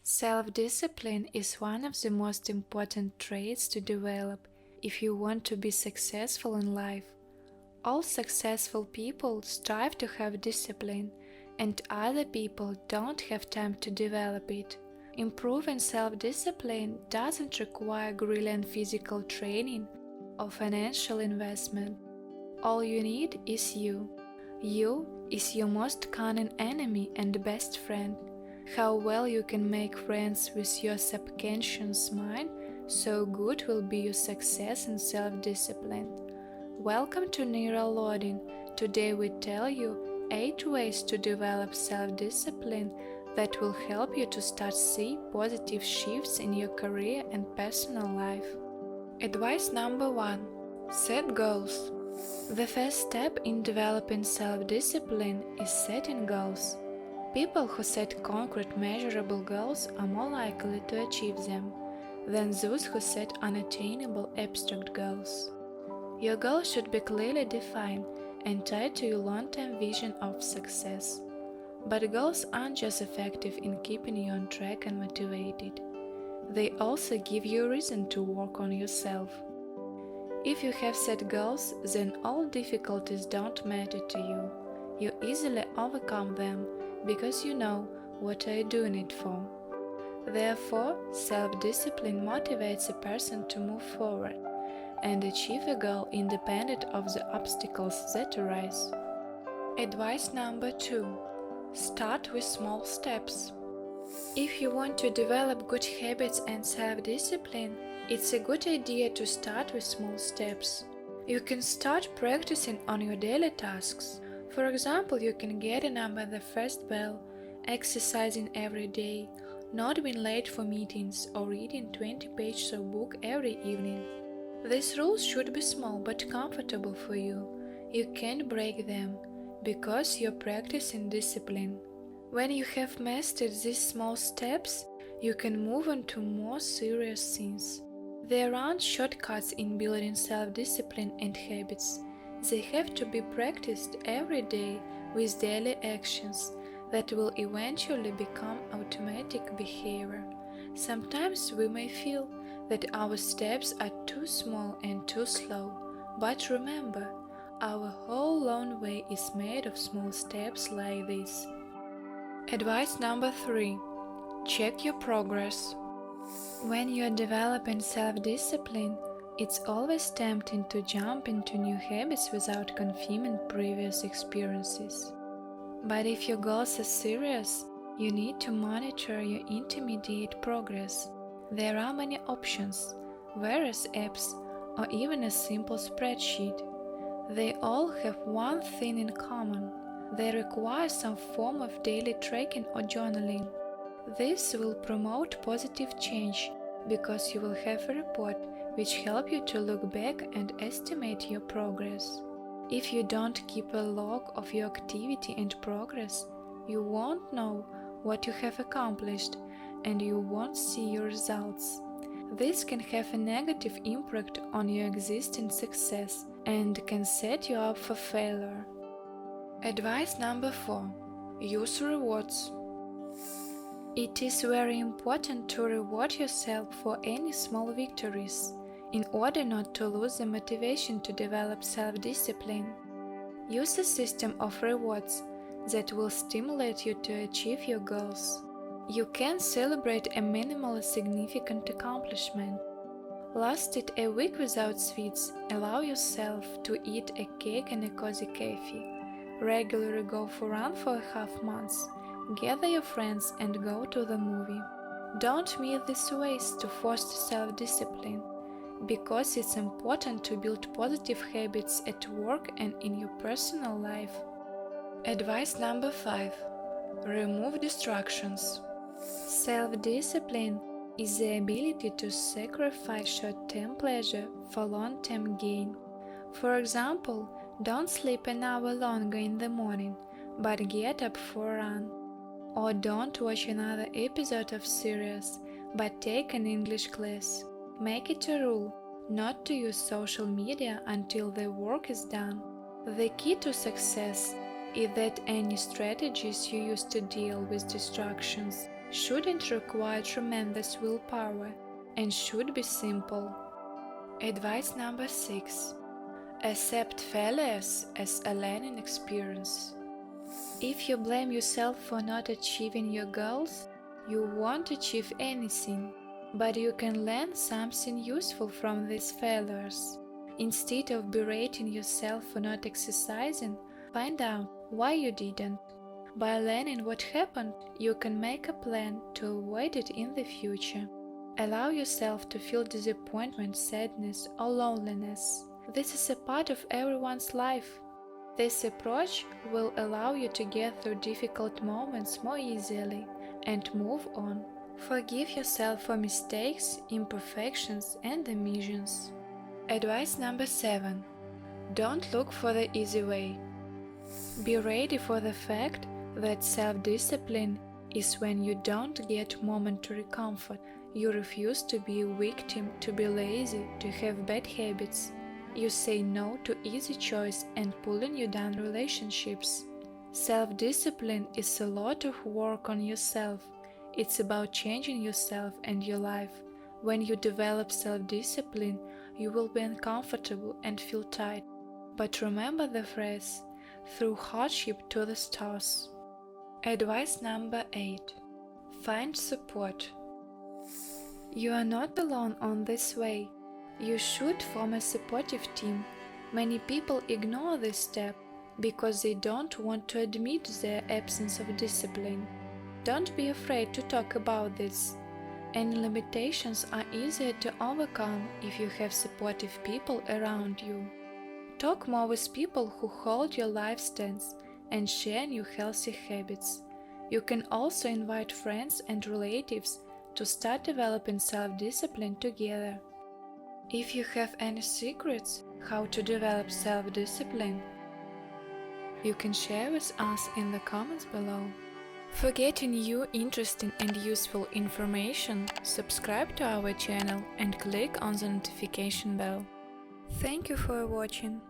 Self-discipline is one of the most important traits to develop if you want to be successful in life. All successful people strive to have discipline, and other people don't have time to develop it. Improving self-discipline doesn't require brilliant physical training or financial investment. All you need is you. You is your most cunning enemy and best friend. How well you can make friends with your subconscious mind, so good will be your success in self-discipline. Welcome to Neural Loading. Today we tell you 8 ways to develop self-discipline that will help you to start see positive shifts in your career and personal life. Advice number 1. Set goals. The first step in developing self-discipline is setting goals. People who set concrete measurable goals are more likely to achieve them than those who set unattainable abstract goals. Your goals should be clearly defined and tied to your long-term vision of success. But goals aren't just effective in keeping you on track and motivated. They also give you a reason to work on yourself. If you have set goals, then all difficulties don't matter to you. You easily overcome them because you know what are you doing it for. Therefore, self-discipline motivates a person to move forward and achieve a goal independent of the obstacles that arise. Advice number 2. Start with small steps. If you want to develop good habits and self-discipline, it's a good idea to start with small steps. You can start practicing on your daily tasks. For example, you can get up at the first bell, exercising every day, not being late for meetings, or reading 20 pages of book every evening. These rules should be small but comfortable for you. You can't break them, because you're practicing discipline. When you have mastered these small steps, you can move on to more serious things. There aren't shortcuts in building self-discipline and habits. They have to be practiced every day with daily actions that will eventually become automatic behavior. Sometimes we may feel that our steps are too small and too slow, but remember, our whole long way is made of small steps like this. Advice number 3. Check your progress. When you are developing self-discipline, it's always tempting to jump into new habits without confirming previous experiences. But if your goals are serious, you need to monitor your intermediate progress. There are many options, various apps, or even a simple spreadsheet. They all have one thing in common. They require some form of daily tracking or journaling. This will promote positive change because you will have a report which help you to look back and estimate your progress. If you don't keep a log of your activity and progress, you won't know what you have accomplished and you won't see your results. This can have a negative impact on your existing success and can set you up for failure. Advice number 4. Use rewards. It is very important to reward yourself for any small victories, in order not to lose the motivation to develop self-discipline. Use a system of rewards that will stimulate you to achieve your goals. You can celebrate a minimally significant accomplishment. Lasted a week without sweets, allow yourself to eat a cake and a cozy coffee. Regularly go for a run for a half month. Gather your friends and go to the movie. Don't miss these ways to foster self-discipline, because it's important to build positive habits at work and in your personal life. Advice number 5. Remove distractions. Self-discipline is the ability to sacrifice short-term pleasure for long-term gain. For example, don't sleep an hour longer in the morning, but get up for a run. Or don't watch another episode of series, but take an English class. Make it a rule not to use social media until the work is done. The key to success is that any strategies you use to deal with distractions shouldn't require tremendous willpower and should be simple. Advice number 6. Accept failures as a learning experience. If you blame yourself for not achieving your goals, you won't achieve anything, but you can learn something useful from these failures. Instead of berating yourself for not exercising, find out why you didn't. By learning what happened, you can make a plan to avoid it in the future. Allow yourself to feel disappointment, sadness, or loneliness. This is a part of everyone's life. This approach will allow you to get through difficult moments more easily and move on. Forgive yourself for mistakes, imperfections, and omissions. Advice number 7. Don't look for the easy way. Be ready for the fact that self-discipline is when you don't get momentary comfort. You refuse to be a victim, to be lazy, to have bad habits. You say no to easy choice and pulling you down relationships. Self-discipline is a lot of work on yourself. It's about changing yourself and your life. When you develop self-discipline, you will be uncomfortable and feel tired. But remember the phrase, through hardship to the stars. Advice number 8. Find support. You are not alone on this way. You should form a supportive team. Many people ignore this step because they don't want to admit their absence of discipline. Don't be afraid to talk about this. Any limitations are easier to overcome if you have supportive people around you. Talk more with people who hold your life stance and share new healthy habits. You can also invite friends and relatives to start developing self-discipline together. If you have any secrets how to develop self-discipline, you can share with us in the comments below. For getting new interesting and useful information, subscribe to our channel and click on the notification bell. Thank you for watching.